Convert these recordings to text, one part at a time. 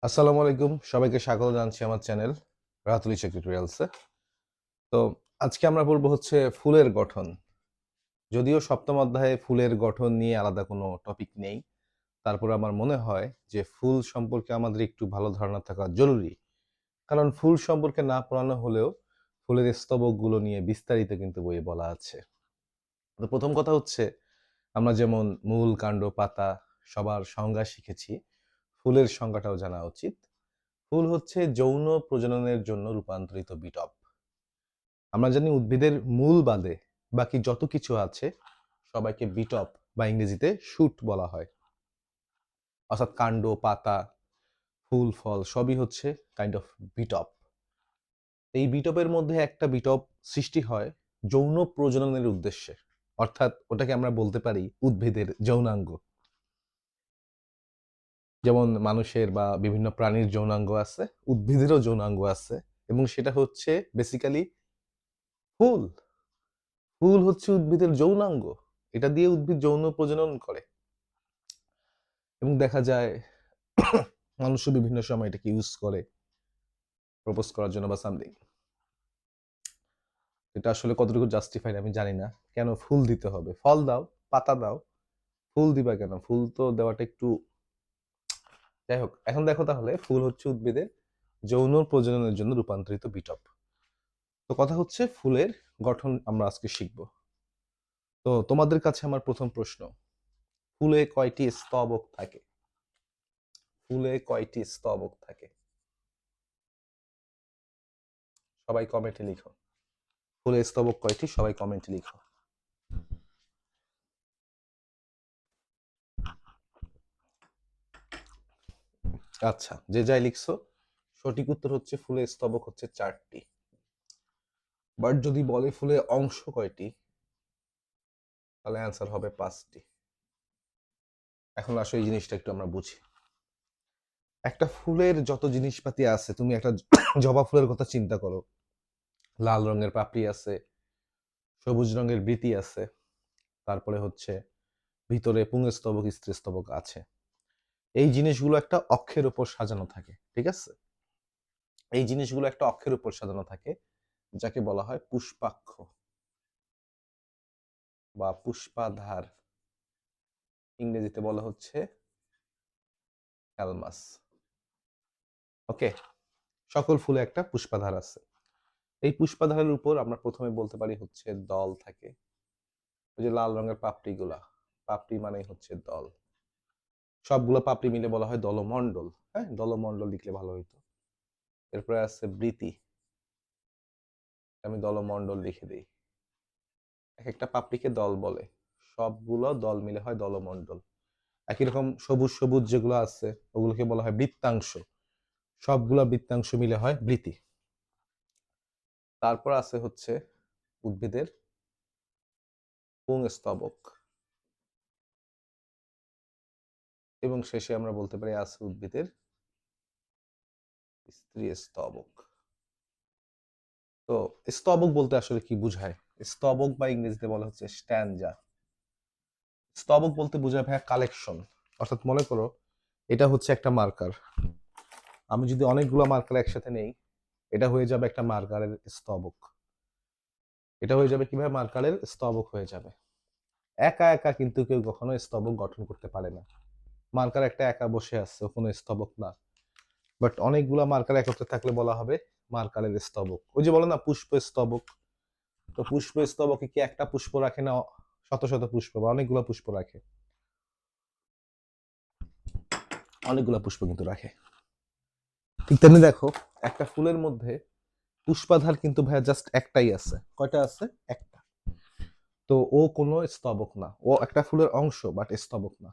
আসসালামু আলাইকুম, সবাইকে স্বাগত জানাচ্ছি আমার চ্যানেল রাতুলি টিউটোরিয়ালসে। তো আজকে আমরা পড়বো হচ্ছে ফুলের গঠন। যদিও সপ্তম অধ্যায়ে ফুলের গঠন নিয়ে আলাদা কোনো টপিক নেই, তারপর আমার মনে হয় যে ফুল সম্পর্কে আমাদের একটু ভালো ধারণা থাকা জরুরি। কারণ ফুল সম্পর্কে না পড়ানো হলেও ফুলের স্তবকগুলো নিয়ে বিস্তারিত কিন্তু বইয়ে বলা আছে। তো প্রথম কথা হচ্ছে, আমরা যেমন মূল, কাণ্ড, পাতা সবার সংজ্ঞা শিখেছি, ফুলের সংজ্ঞাটাও জানা উচিত। ফুল হচ্ছে যৌন প্রজননের জন্য রূপান্তরিত বিটপ। আমরা জানি উদ্ভিদের মূল বাদে বাকি যত কিছু আছে সবাইকে বিটপ বা ইংরেজিতে শুট বলা হয়। অর্থাৎ কাণ্ড, পাতা, ফুল, ফল সবই হচ্ছে কাইন্ড অফ বিটপ। এই বিটপের মধ্যে একটা বিটপ সৃষ্টি হয় যৌন প্রজননের উদ্দেশ্যে, অর্থাৎ ওটাকে আমরা বলতে পারি উদ্ভিদের যৌনাঙ্গ। যেমন মানুষের বা বিভিন্ন প্রাণীর যৌনাঙ্গ আছে, উদ্ভিদেরও যৌনাঙ্গ আছে, এবং সেটা হচ্ছে বেসিক্যালি ফুল। ফুল হচ্ছে উদ্ভিদের যৌনাঙ্গ। এটা দিয়ে উদ্ভিদ যৌন প্রজনন করে, এবং দেখা যায় মানুষও বিভিন্ন সময় এটাকে ইউজ করে প্রপোজ করার জন্য বা সামথিং। এটা আসলে কতটুকু জাস্টিফাইড আমি জানি না। কেন ফুল দিতে হবে? ফল দাও, পাতা দাও, ফুল দিবা কেন? ফুল তো দেওয়াটা একটু, যাই হোক। এখন দেখো তাহলে, ফুল হচ্ছে উদ্ভিদের যৌন প্রজননের জন্য রূপান্তরিত বিটপ। তো কথা হচ্ছে ফুলের গঠন আমরা আজকে শিখব। তো তোমাদের কাছে আমার প্রথম প্রশ্ন, ফুলে কয়টি স্তবক থাকে? ফুলে কয়টি স্তবক থাকে? সবাই কমেন্টে লিখো। ফুলের স্তবক কয়টি? সবাই কমেন্টে লিখো। আচ্ছা, যে যাই লিখছো, সঠিক উত্তর হচ্ছে ফুলের স্তবক হচ্ছে 4টি। বাট যদি বলে ফুলের অংশ কয়টি, তাহলে অ্যান্সার হবে 5টি। এখন আসলে এই জিনিসটা একটু আমরা বুঝি। একটা ফুলের যত জিনিসপাতি আছে, তুমি একটা জবা ফুলের কথা চিন্তা করো। লাল রঙের পাপড়ি আছে, সবুজ রঙের বৃতি আছে, তারপরে হচ্ছে ভিতরে পুংস্তবক, স্ত্রীস্তবক আছে। এই জিনিসগুলো একটা অক্ষের উপর সাজানো থাকে, ঠিক আছে? এই জিনিসগুলো একটা অক্ষের উপর সাজানো থাকে, যাকে বলা হয় পুষ্পাক্ষ বা পুষ্পাধার। ইংরেজিতে বলা হচ্ছে থ্যালমাস। ওকে, সকল ফুলে একটা পুষ্পাধার আছে। এই পুষ্পাধারের উপর আমরা প্রথমে বলতে পারি হচ্ছে দল থাকে। ওই যে লাল রঙের পাপড়িগুলা, পাপড়ি মানেই হচ্ছে দল। সবগুলো পাপড়ি মিলে বলা হয় দলমণ্ডল। হ্যাঁ, দলমণ্ডল লিখলে ভালো হইতো। এরপরে আছে বৃতি, আমি দলমণ্ডল লিখে দিই। এক একটা পাপড়িকে দল বলে, সবগুলো দল মিলে হয় দলমণ্ডল। একই রকম সবুজ সবুজ যেগুলো আছে ওগুলোকে বলা হয় বৃত্তাংশ, সবগুলা বৃত্তাংশ মিলে হয় বৃতি। তারপর আছে হচ্ছে উদ্ভিদের পুংস্তবক, এবং শেষে আমরা বলতে পারি আছে উদ্ভিদের স্ত্রী স্তবক। তো স্তবক বলতে আসলে কি বুঝায়? স্তবক বা ইংরেজিতে বলা হচ্ছে স্ট্যানজা। স্তবক বলতে বোঝায় ভাইয়া কালেকশন। অর্থাৎ মনে করো এটা হচ্ছে একটা মার্কার, আমি যদি অনেকগুলো মার্কার একসাথে নেই, এটা হয়ে যাবে একটা মার্কারের স্তবক। এটা হয়ে যাবে কিভাবে? মার্কারের স্তবক হয়ে যাবে। একা একা কিন্তু কেউ কখনো স্তবক গঠন করতে পারে না। মার্কার একটা একা বসে আছে, ও কোনো স্তবক না। বাট অনেকগুলা মার্কার একত্রে থাকলে বলা হবে মার্কারের স্তবক। ওই যে বলো না পুষ্প স্তবক, তো পুষ্প স্তবকে কি একটা পুষ্প রাখে না শত শত পুষ্প বা অনেকগুলো পুষ্প রাখে? অনেকগুলা পুষ্প কিন্তু রাখে। ঠিক তেমনি দেখো, একটা ফুলের মধ্যে পুষ্পাধার কিন্তু ভাইয়া জাস্ট একটাই আছে। কয়টা আছে? একটা। তো ও কোনো স্তবক না, ও একটা ফুলের অংশ বাট স্তবক না।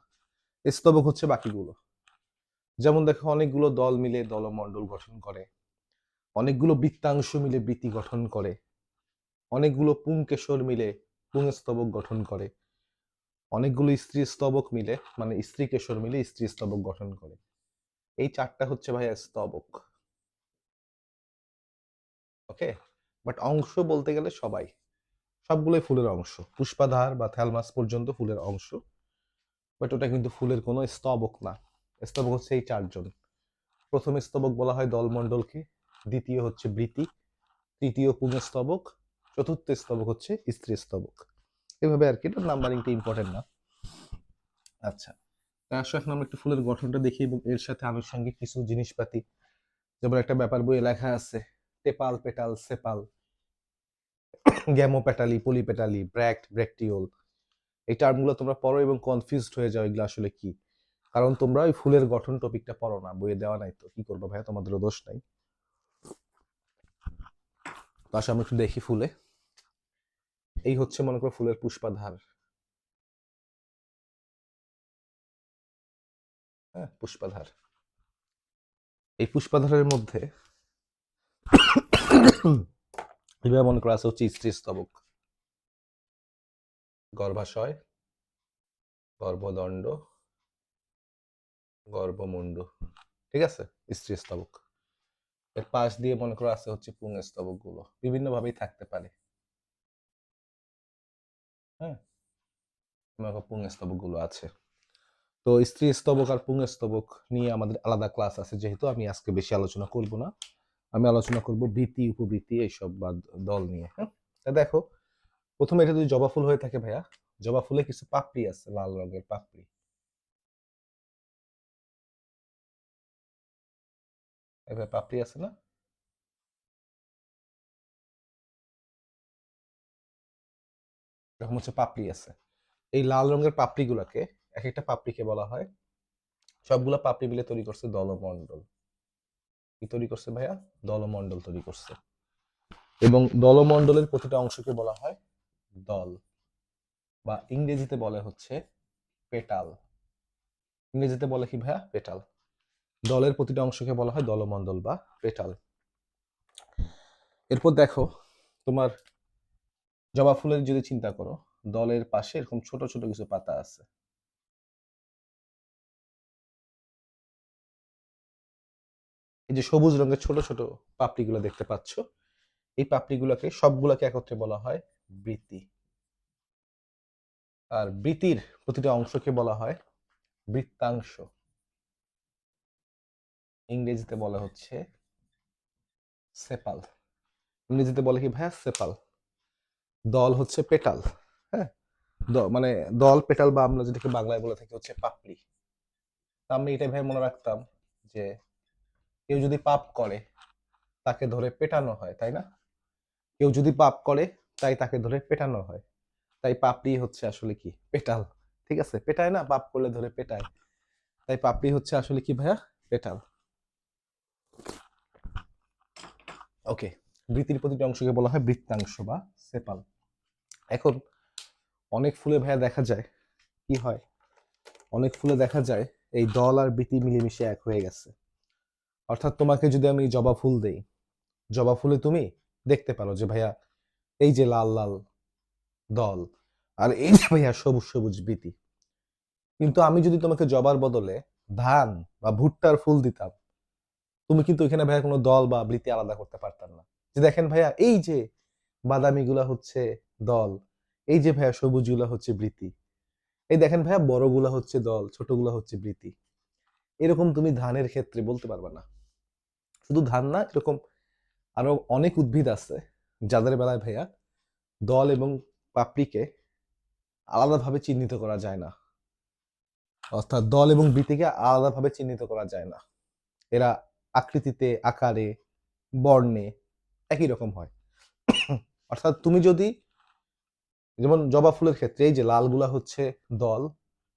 স্তবক হচ্ছে বাকিগুলো। যেমন দেখো, অনেকগুলো দল মিলে দলমণ্ডল গঠন করে, অনেকগুলো বৃত্তাংশ মিলে বৃত্তি গঠন করে, অনেকগুলো পুংকেশর মিলে পুংস্তবক গঠন করে, অনেকগুলো স্ত্রী স্তবক মিলে মানে স্ত্রী কেশর মিলে স্ত্রী স্তবক গঠন করে। এই 4টা হচ্ছে ভাইয়া স্তবক। ওকে, বাট অংশ বলতে গেলে সবগুলোই ফুলের অংশ। পুষ্পাধার বা থ্যালমাস পর্যন্ত ফুলের অংশ, বাট ওটা কিন্তু ফুলের কোনো স্তবক না। স্তবক হচ্ছে এই 4জন। প্রথম স্তবক বলা হয় দলমণ্ডলকে, দ্বিতীয় হচ্ছে বৃতি, তৃতীয় পুংস্তবক, চতুর্থ স্তবক হচ্ছে স্ত্রী স্তবক। এভাবে আর কি, এটা নাম্বারিংটা ইম্পর্টেন্ট না। আচ্ছা, তা আসলে এখন আমরা একটু ফুলের গঠনটা দেখি এবং এর সাথে আনুষঙ্গিক কিছু জিনিসপাতি, যেমন একটা ব্যাপার বইয়ে লেখা আছে টেপাল, পেটাল, সেপাল, গ্যামোপেটালি, পলিপেটালি, ব্র্যাক্ট, ব্র্যাকটিওল। এই টার্মগুলো তোমরা পড়ো এবং কনফিউজড হয়ে যাও এগুলো আসলে কি, কারণ তোমরা ওই ফুলের গঠন টপিকটা পড়ো না, বইয়ে দেওয়া নাই, তো কি করবো ভাইয়া, তোমাদেরও দোষ নাই। তো আসলে আমরা একটু দেখি ফুলে। এই হচ্ছে মনে করো ফুলের পুষ্পাধার, হ্যাঁ পুষ্পাধার। এই পুষ্পাধারের মধ্যে এভাবে মনে করা আছে হচ্ছে স্ত্রী স্তবক, গর্ভাশয়, গর্ভদণ্ড, গর্ভমুণ্ড, ঠিক আছে, স্ত্রী স্তবক। এর পাশ দিয়ে মনে করা আছে হচ্ছে পুং স্তবক গুলো, বিভিন্ন ভাবেই থাকতে পারে, হ্যাঁ মনে করো পুং স্তবক গুলো আছে। তো স্ত্রী স্তবক আর পুং স্তবক নিয়ে আমাদের আলাদা ক্লাস আছে, যেহেতু আমি আজকে বেশি আলোচনা করব না, আমি আলোচনা করব বৃতি, উপবৃতি এইসব বা দল নিয়ে। হ্যাঁ, তা দেখো প্রথমে এটা যদি জবা ফুল হয়ে থাকে ভাইয়া, জবা ফুলে কিছু পাপড়ি আছে, লাল রঙের পাপড়ি, এভাবে পাপড়ি আছে না, এরকম হচ্ছে পাপড়ি আছে। এই লাল রঙের পাপড়ি গুলাকে, এক একটা পাপড়িকে বলা হয়, সবগুলা পাপড়ি মিলে তৈরি করছে দলমণ্ডল। কি তৈরি করছে ভাইয়া? দলমণ্ডল তৈরি করছে। এবং দলমণ্ডলের প্রতিটা অংশকে বলা হয় দল, বা ইংরেজিতে বলে হচ্ছে পেটাল। ইংরেজিতে বলে কি ভাইয়া? পেটাল। দলের প্রতিটা অংশকে বলা হয় দলমণ্ডল বা পেটাল। এরপর দেখো তোমার জবা ফুলের যদি চিন্তা করো, দলের পাশে এরকম ছোট ছোট কিছু পাতা আছে, এই যে সবুজ রঙের ছোট ছোট পাপড়িগুলো দেখতে পাচ্ছ, এই পাপড়িগুলোকে সবগুলোকে একত্রে বলা হয় বৃতি। আর বৃতির প্রতিটা অংশকে বলা হয় বৃত্তাংশ। ইংরেজিতে বলা হচ্ছে সেপাল। ইংরেজিতে বলে কি ভাইয়া? সেপাল। দল হচ্ছে পেটাল, হ্যাঁ, মানে দল পেটাল, বা আমরা যেটাকে বাংলায় বলে থাকি হচ্ছে পাপড়ি। তা আমি এটাই ভাই মনে রাখতাম যে কেউ যদি পাপ করে তাকে ধরে পেটানো হয়, তাই না? কেউ যদি পাপ করে তাই তাকে ধরে পেটানো হয়, তাই পাপড়ি হচ্ছে আসলে কি? পেটাল। ঠিক আছে, পেটায় না, পাপ করলে ধরে পেটায়, তাই পাপড়ি হচ্ছে আসলে কি ভাইয়া? পেটাল। ওকে, বৃত্তির প্রতিটি অংশকে বলা হয় বৃত্তাংশ বা সেপাল। এখন অনেক ফুলে ভাইয়া দেখা যায় কি হয়, অনেক ফুলে দেখা যায় এই দল আর বৃতি মিলেমিশে এক হয়ে গেছে। অর্থাৎ তোমাকে যদি আমি জবা ফুল দেই, জবা ফুলে তুমি দেখতে পারো যে ভাইয়া এই যে লাল লাল দল, আর এই যে ভাইয়া সবুজ সবুজ বৃতি। কিন্তু আমি যদি তোমাকে জবার বদলে ধান বা ভুট্টার ফুল দিতাম, তুমি কিন্তু এখানে ভাইয়া কোনো দল বা বৃতি আলাদা করতে পারতাম না। যে দেখেন ভাইয়া এই যে বাদামি গুলা হচ্ছে দল, এই যে ভাইয়া সবুজ গুলা হচ্ছে বৃতি, এই দেখেন ভাইয়া বড়গুলা হচ্ছে দল, ছোটগুলা হচ্ছে বৃতি। এরকম তুমি ধানের ক্ষেত্রে বলতে পারবে না। শুধু ধান না, এরকম আরো অনেক উদ্ভিদ আছে যাদের বেলায় ভাইয়া দল এবং পাপড়িকে আলাদাভাবে চিহ্নিত করা যায় না। অর্থাৎ দল এবং বৃতিকে আলাদাভাবে চিহ্নিত করা যায় না, এরা আকৃতিতে, আকারে, বর্ণে একই রকম হয়। অর্থাৎ তুমি যদি, যেমন জবা ফুলের ক্ষেত্রে এই যে লালগুলা হচ্ছে দল,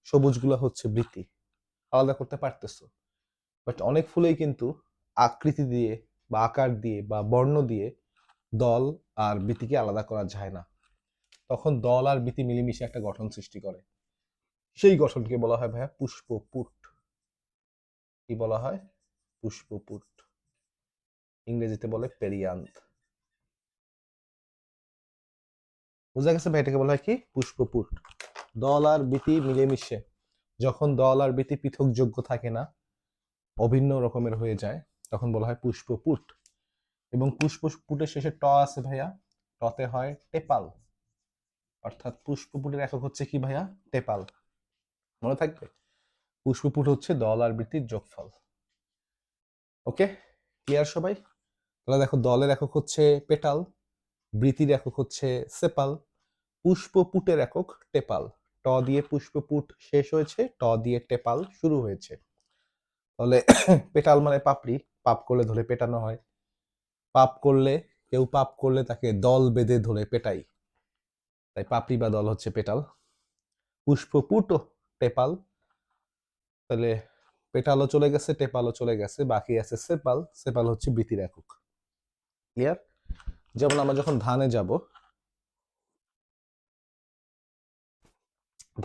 সবুজগুলা হচ্ছে বৃতি, আলাদা করতে পারতেছো। বাট অনেক ফুলেই কিন্তু আকৃতি দিয়ে বা আকার দিয়ে বা বর্ণ দিয়ে দল আর বৃতিকে আলাদা করা যায় না। তখন দল আর বৃতি মিলেমিশে একটা গঠন সৃষ্টি করে, সেই গঠনকে বলা হয় ভাইয়া পুষ্পপুট। কি বলা হয়? পুষ্পপুট। ইংরেজিতে বলে পেরিয়ান্থ। বুঝা গেছে ভাই? এটাকে বলা হয় কি? পুষ্পপুট। দল আর বৃতি মিলেমিশে যখন দল আর বৃতি পৃথক যোগ্য থাকে না, অভিন্ন রকমের হয়ে যায়, তখন বলা হয় পুষ্পপুট। এবং পুষ্পপুটের শেষে ট আছে ভাইয়া, টতে হয় টেপাল। অর্থাৎ পুষ্পপুটের একক হচ্ছে কি ভাইয়া? টেপাল। মনে থাকবে, পুষ্পপুট হচ্ছে দল আর বৃত্তির যোগফল। ওকে, ক্লিয়ার সবাই? তাহলে দেখো, দলের একক হচ্ছে পেটাল, বৃতির একক হচ্ছে সেপাল, পুষ্পপুটের একক টেপাল। ট দিয়ে পুষ্পপুট শেষ হয়েছে, ট দিয়ে টেপাল শুরু হয়েছে। তাহলে পেটাল মানে পাপড়ি, পাপ করলে ধরে পেটানো হয়। পাপ করলে, কেউ পাপ করলে তাকে দল বেঁধে ধরে পেটাই, তাই পাপড়ি বা দল হচ্ছে পেটাল। পুষ্পপুট টেপাল, তাহলে পেটালও চলে গেছে, টেপালও চলে গেছে, বাকি আছে সেপাল। সেপাল হচ্ছে বৃতির একক। ক্লিয়ার? যেমন আমরা যখন ধানে যাব,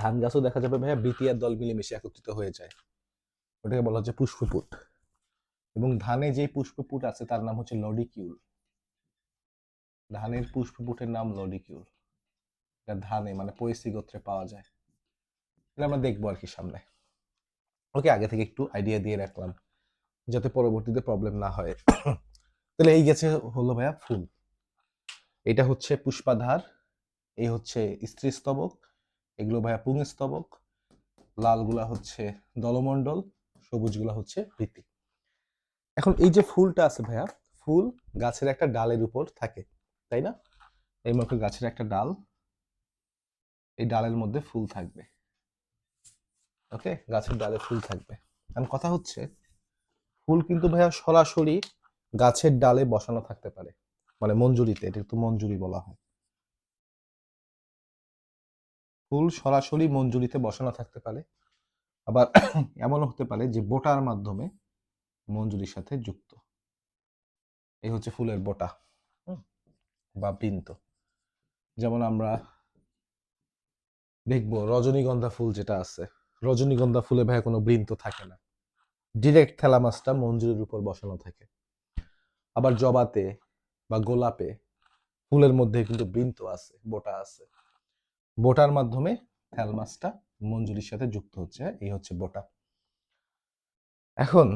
ধান গাছও দেখা যাবে ভাইয়া বৃতি আর দল মিলেমিশে একত্রিত হয়ে যায়, ওটাকে বলা হচ্ছে পুষ্পপুট। এবং ধানে যে পুষ্পপুট আছে তার নাম হচ্ছে লডিকিউল। ধানের পুষ্পপুটের নাম লডিকিউল। এটা ধানে মানে পয়সি গোত্রে পাওয়া যায়। এটা আমরা দেখবো আর কি সামনে। ওকে, আগে থেকে একটু আইডিয়া দিয়ে রাখলাম যাতে পরবর্তীতে প্রবলেম না হয়। তাহলে এই গেছে হলো ভাইয়া ফুল। এটা হচ্ছে পুষ্পাধার, এই হচ্ছে স্ত্রীস্তবক, এগুলো ভাইয়া পুংস্তবক, লালগুলা হচ্ছে দলমণ্ডল, সবুজগুলা হচ্ছে বৃতি। এখন এই যে ফুলটা আছে ভাইয়া, ফুল গাছের একটা ডালের উপর থাকে, তাই না? এই মতো গাছের একটা ডাল, এই ডালের মধ্যে ফুল থাকবে। ওকে, গাছের ডালে ফুল থাকবে। এখন কথা হচ্ছে, ফুল কিন্তু ভাইয়া সরাসরি গাছের ডালে বসানো থাকতে পারে, মানে মঞ্জুরিতে, এটা একটু মঞ্জুরি বলা হয়। ফুল সরাসরি মঞ্জুরিতে বসানো থাকতে পারে, আবার এমনও হতে পারে যে বোটার মাধ্যমে মঞ্জুরির সাথে যুক্ত। এই হচ্ছে ফুলের বোটা বা বৃন্ত। যেমন আমরা দেখবো রজনীগন্ধা ফুল যেটা আছে, রজনীগন্ধা ফুলে ভাইয়া কোনো বৃন্ত থাকে না, ডিরেক্ট থ্যালামাসটা মঞ্জুরির উপর বসানো থাকে। আবার জবাতে বা গোলাপে ফুলের মধ্যে কিন্তু বৃন্ত আছে, বোটা আছে, বোটার মাধ্যমে থ্যালামাসটা মঞ্জুরির সাথে যুক্ত হচ্ছে। এই হচ্ছে বোটা। এখন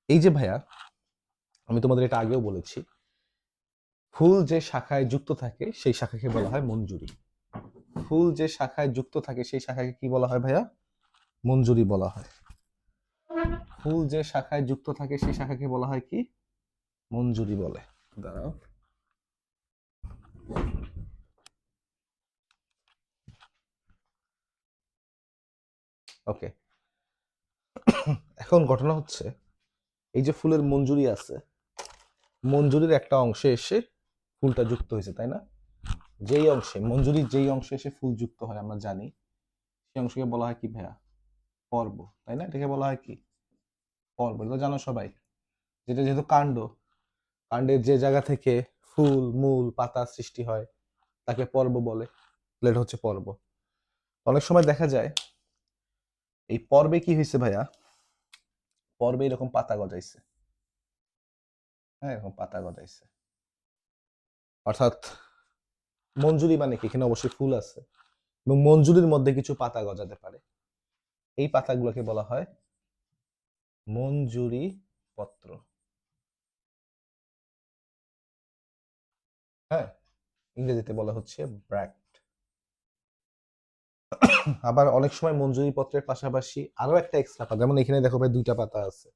এই যে ভাইয়া, আমি তোমাদের এটা আগেও বলেছি, ফুল যে শাখায় যুক্ত থাকে সেই শাখাকে বলা হয় মঞ্জুরি। ফুল যে শাখায় যুক্ত থাকে সেই শাখাকে কি বলা হয় ভাইয়া? মঞ্জুরি বলা হয়। ফুল যে শাখায় যুক্ত থাকে সেই শাখাকে বলা হয় কি? মঞ্জুরি বলে। দাঁড়াও, ওকে। এখন ঘটনা হচ্ছে, এই যে ফুলের মঞ্জুরি আছে, মঞ্জুরির একটা অংশে এসে ফুলটা যুক্ত হয়েছে, তাই না? যেই অংশে মঞ্জুরির যেই অংশে এসে ফুল যুক্ত হয় আমরা জানি, সেই অংশকে বলা হয় কি ভাইয়া? পর্ব, তাই না? এটাকে বলা হয় কি? পর্ব। এটা তো জানো সবাই, যেটা যেহেতু কাণ্ড, কাণ্ডের যে জায়গা থেকে ফুল, মূল, পাতা সৃষ্টি হয় তাকে পর্ব বলে। এটা হচ্ছে পর্ব। অনেক সময় দেখা যায় এই পর্বে কি হয়েছে ভাইয়া, পর্বে এরকম পাতা গজাইছে, হ্যাঁ, এরকম পাতা গজাইছে। অর্থাৎ মঞ্জুরি মানে কি, এখানে অবশ্যই ফুল আছে এবং মঞ্জুরির মধ্যে কিছু পাতা গজাতে পারে। এই পাতাগুলোকে বলা হয় মঞ্জুরি পত্র। হ্যাঁ, ইংরেজিতে বলা হচ্ছে ব্র্যাক্ট। আবার অনেক সময় মঞ্জুরি পত্রের পাশাপাশি আরো একটা এক্সট্রা পাতা, যেমন এখানে দেখো ভাই দুইটা পাতা আছে,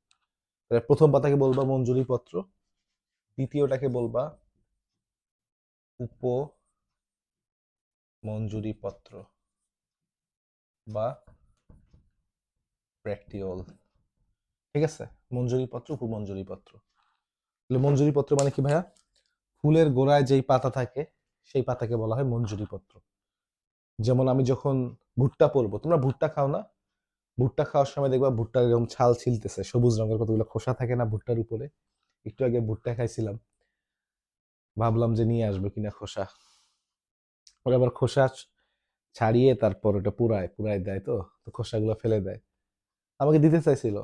প্রথম পাতাকে বলবা মঞ্জুরি পত্র, দ্বিতীয়টাকে বলবা উপ মঞ্জুরি পত্র বা ব্র্যাকটিওল। ঠিক আছে, মঞ্জুরি পত্র, উপমঞ্জুরি পত্র। তাহলে মঞ্জুরি পত্র মানে কি ভাইয়া? ফুলের গোড়ায় যেই পাতা থাকে সেই পাতাকে বলা হয় মঞ্জুরি পত্র। যেমন আমি যখন ভুট্টা পরবো, তোমরা ভুট্টা খাও না? ভুট্টা খাওয়ার সময় দেখবা ভুট্টার এরকম ছাল ছিলতেছে, সবুজ রঙের কতগুলো খোসা থাকে না ভুট্টার উপরে? একটু আগে ভুট্টা খাইছিলাম, ভাবলাম যে নিয়ে আসবো কিনা খোসা। ওরা আবার খোসা ছাড়িয়ে তারপর ওটা পুরায় পুরায় দেয়, তো তো খোসাগুলো ফেলে দেয়। আমাকে দিতে চাইছিল,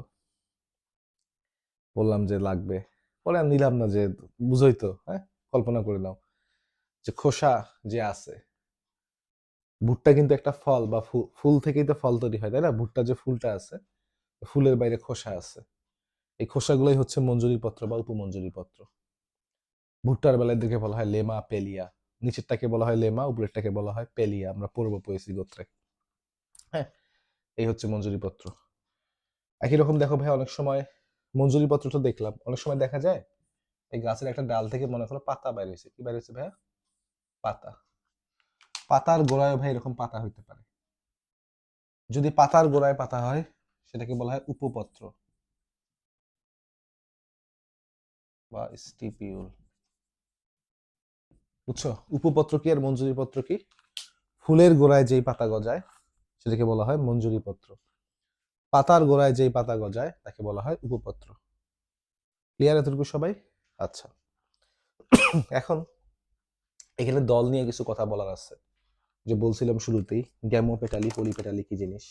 বললাম যে লাগবে, পরে আর নিলাম না, যে বুঝোই তো, হ্যাঁ, কল্পনা করে নাও যে খোসা যে আছে, ভুট্টা কিন্তু একটা ফল বা ফুল থেকেই তো ফল তৈরি হয়, তাই না? ভুট্টা যে ফুলটা আছে, ফুলের বাইরে খোসা আছে, এই খোসাগুলোই হচ্ছে মঞ্জুরি পত্র বা উপমঞ্জুরি পত্র। ভুট্টার বেলার দিকে বলা হয় লেমা পেলিয়া, নিচেরটাকে বলা হয় লেমা, উপরেরটাকে বলা হয় পেলিয়া, আমরা পড়বো পয়েসি গোত্রে। হ্যাঁ, এই হচ্ছে মঞ্জুরি পত্র। একই রকম দেখো ভাই, অনেক সময় মঞ্জুরি পত্র তো দেখলাম, অনেক সময় দেখা যায় এই গাছের একটা ডাল থেকে মনে করো পাতা বের হয়েছে। কি বের হয়েছে ভাইয়া? পাতা। পাতার গোড়ায় ভাই এরকম পাতা হইতে পারে। যদি পাতার গোড়ায় পাতা হয় সেটাকে বলা হয় উপপত্র বা স্টিপিউল। বুঝছো? উপপত্র কি আর মঞ্জুরি পত্র কি? ফুলের গোড়ায় যেই পাতা গজায় সেটাকে বলা হয় মঞ্জুরি পত্র। পাতার গোড়ায় যেই পাতা গজায় তাকে বলা হয় উপপত্র। ক্লিয়ার এতটুকু সবাই? আচ্ছা, এখন এখানে দল নিয়ে কিছু কথা বলার আছে। যে বলছিলাম শুরুতেই, গ্যামো পেটালি পলি পেটালি কি জিনিস।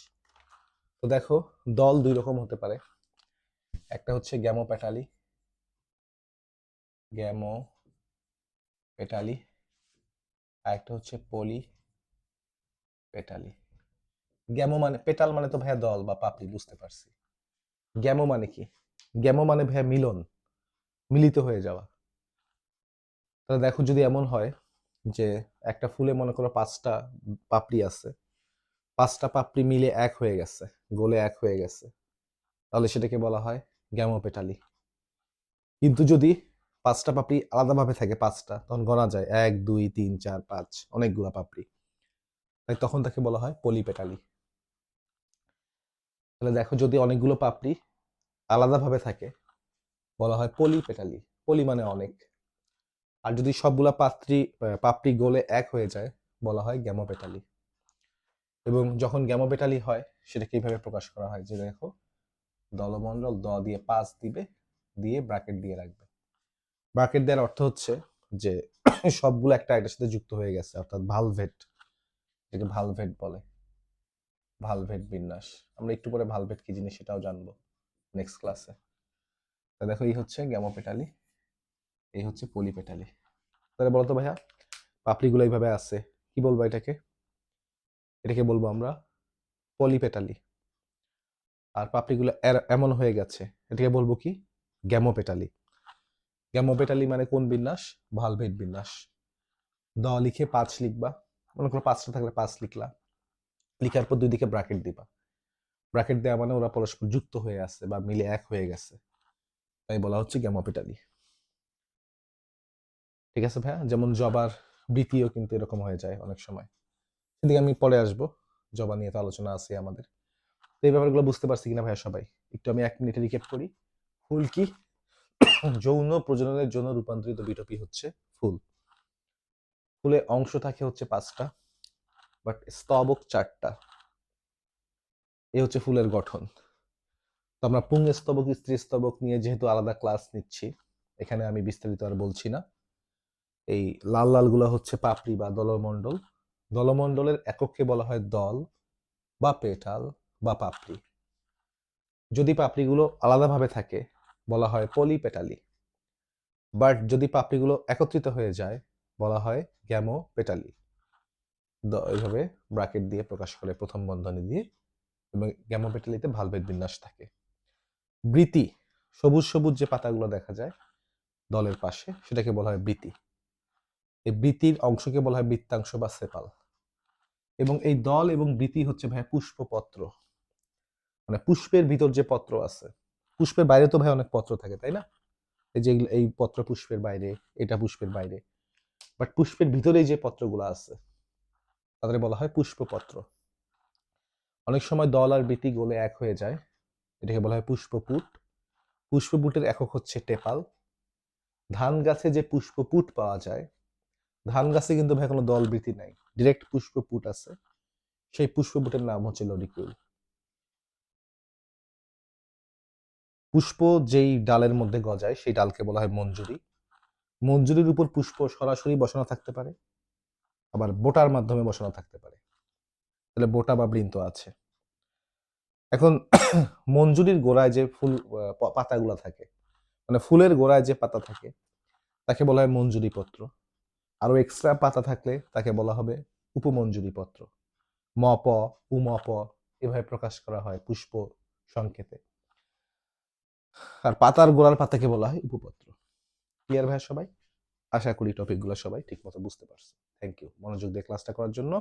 তো দেখো, দল দুই রকম হতে পারে। একটা হচ্ছে গ্যামো পেটালি, গ্যামো পেটালি, আর একটা হচ্ছে পলি পেটালি। গ্যামো মানে, পেটাল মানে তো ভাইয়া দল বা পাপড়ি, বুঝতে পারছি। গ্যামো মানে কি? গ্যামো মানে ভাইয়া মিলন, মিলিত হয়ে যাওয়া। তাহলে দেখো, যদি এমন হয় যে একটা ফুলে মনে করো 5টা পাপড়ি আছে, 5টা পাপড়ি মিলে এক হয়ে গেছে, গোলে এক হয়ে গেছে, তাহলে সেটাকে বলা হয় গ্যামো পেটালি। কিন্তু যদি 5টা পাপড়ি আলাদাভাবে থাকে, 5টা, তখন গণা যায় 1 2 3 4 5, অনেকগুলা পাপড়ি, তাই তখন তাকে বলা হয় পলি পেটালি। তাহলে দেখো, যদি অনেকগুলো পাপড়ি আলাদাভাবে থাকে বলা হয় পলি পেটালি, পলি মানে অনেক। আর যদি সবগুলা পাপড়ি গোলে এক হয়ে যায় বলা হয় গ্যামো পেটালি। এবং যখন গ্যামো পেটালি হয় সেটাকে এইভাবে প্রকাশ করা হয়, যে দেখো, দলমণ্ডল দ দিয়ে 5 দিবে, দিয়ে ব্র্যাকেট দিয়ে রাখবে। ব্র্যাকেট দেওয়ার অর্থ হচ্ছে যে সবগুলো একটা এটার সাথে যুক্ত হয়ে গেছে, অর্থাৎ ভালভেট, যেটা ভালভেট বলে, ভালভেট বিন্যাস। আমরা একটু পরে ভালভেট কি জিনিস সেটাও জানবো নেক্সট ক্লাসে। তা দেখো, এই হচ্ছে গ্যামো পেটালি, এই হচ্ছে পলি পেটালি। তাহলে বলতো ভাইয়া, পাপড়িগুলো এইভাবে আছে, কি বলবো এটাকে? এটাকে বলবো আমরা পলি পেটালি। আর পাপড়িগুলো এমন হয়ে গেছে, এটাকে বলবো কি? গ্যামো পেটালি। গ্যামো পেটালি মানে কোন বিন্যাস? ভালভেট বিন্যাস। দ লিখে 5 লিখবা, মনে করো 5টা থাকলে 5 লিখলা, লিখার পর দুই দিকে ব্র্যাকেট দিবা। ব্র্যাকেট দেওয়া মানে ওরা পরস্পর যুক্ত হয়ে আছে বা মিলে এক হয়ে গেছে, তাই বলা হচ্ছে গ্যামো পেটালি। ঠিক আছে ভাইয়া? যেমন জবার বৃতিও কিন্তু এরকম হয়ে যায় অনেক সময়, সেদিকে আমি পরে আসবো, জবা নিয়ে তো আলোচনা আছে আমাদের। তো এই ব্যাপারগুলো বুঝতে পারছি কিনা ভাইয়া সবাই? একটু আমি 1 মিনিটে রিক্যাপ করি। ফুল কি? যৌন প্রজননের জন্য রূপান্তরিত বিটপি হচ্ছে ফুল। ফুলে অংশ থাকে হচ্ছে 5টা, বাট স্তবক 4টা। এই হচ্ছে ফুলের গঠন। তো আমরা পুংস্তবক স্ত্রী স্তবক নিয়ে যেহেতু আলাদা ক্লাস নিচ্ছি, এখানে আমি বিস্তারিত আর বলছি না। এই লাল লাল গুলা হচ্ছে পাপড়ি বা দলমণ্ডল। দলমণ্ডলের একককে বলা হয় দল বা পেটাল বা পাপড়ি। যদি পাপড়িগুলো আলাদাভাবে থাকে বলা হয় পলি পেটালি, বাট যদি পাপড়িগুলো একত্রিত হয়ে যায় বলা হয় গ্যামো পেটালি। এইভাবে ব্র্যাকেট দিয়ে প্রকাশ করে প্রথম বন্ধনী দিয়ে, এবং গ্যামো পেটালিতে ভালভেট বিন্যাস থাকে। বৃতি, সবুজ সবুজ যে পাতাগুলো দেখা যায় দলের পাশে, সেটাকে বলা হয় বৃতি। এই বৃতির অংশকে বলা হয় বৃত্তাংশ বা সেপাল। এবং এই দল এবং বৃতি হচ্ছে ভাই পুষ্পপত্র, মানে পুষ্পের ভিতর যে পত্র আছে। পুষ্পের বাইরে তো ভাই অনেক পত্র থাকে, তাই না? এই যে এই পত্র পুষ্পের বাইরে, এটা পুষ্পের বাইরে, বাট পুষ্পের ভিতরে যে পত্রগুলো আছে তাদের বলা হয় পুষ্পপত্র। অনেক সময় দল আর বৃতি গলে এক হয়ে যায়, এটাকে বলা হয় পুষ্পপুট। পুষ্পপুটের একক হচ্ছে টেপাল। ধান গাছে যে পুষ্পপুট পাওয়া যায়, ধান গাছে কিন্তু ভাই কোনো দল বৃতি নাই, ডিরেক্ট পুষ্পপুট আছে, সেই পুষ্পপুটের নাম হচ্ছে লরিকিউল। পুষ্প যেই ডালের মধ্যে গজায় সেই ডালকে বলা হয় মঞ্জুরি। মঞ্জুরির উপর পুষ্প সরাসরি বসানো থাকতে পারে, আবার বোটার মাধ্যমে বসানো থাকতে পারে। তাহলে বোটা বা বৃন্ত আছে। এখন মঞ্জুরির গোড়ায় যে ফুল পাতাগুলো থাকে, মানে ফুলের গোড়ায় যে পাতা থাকে তাকে বলা হয় মঞ্জুরি পত্র। আরো এক্সট্রা পাতা থাকলে তাকে বলা হবে উপমঞ্জুরি পত্র। মপ, উমপ এভাবে প্রকাশ করা হয় পুষ্প সংকেতে। আর পাতার গোড়ার পাতাকে বলা হয় উপপত্র। ক্লিয়ার ভাই সবাই? আশা করি টপিকগুলো সবাই ঠিক মতো বুঝতে পারছো। থ্যাংক ইউ মনোযোগ দিয়ে ক্লাসটা করার জন্য।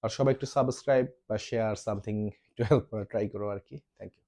আর সবাই একটু সাবস্ক্রাইব বা শেয়ার সামথিং একটু হেল্প করা ট্রাই করো আর কি। Thank you.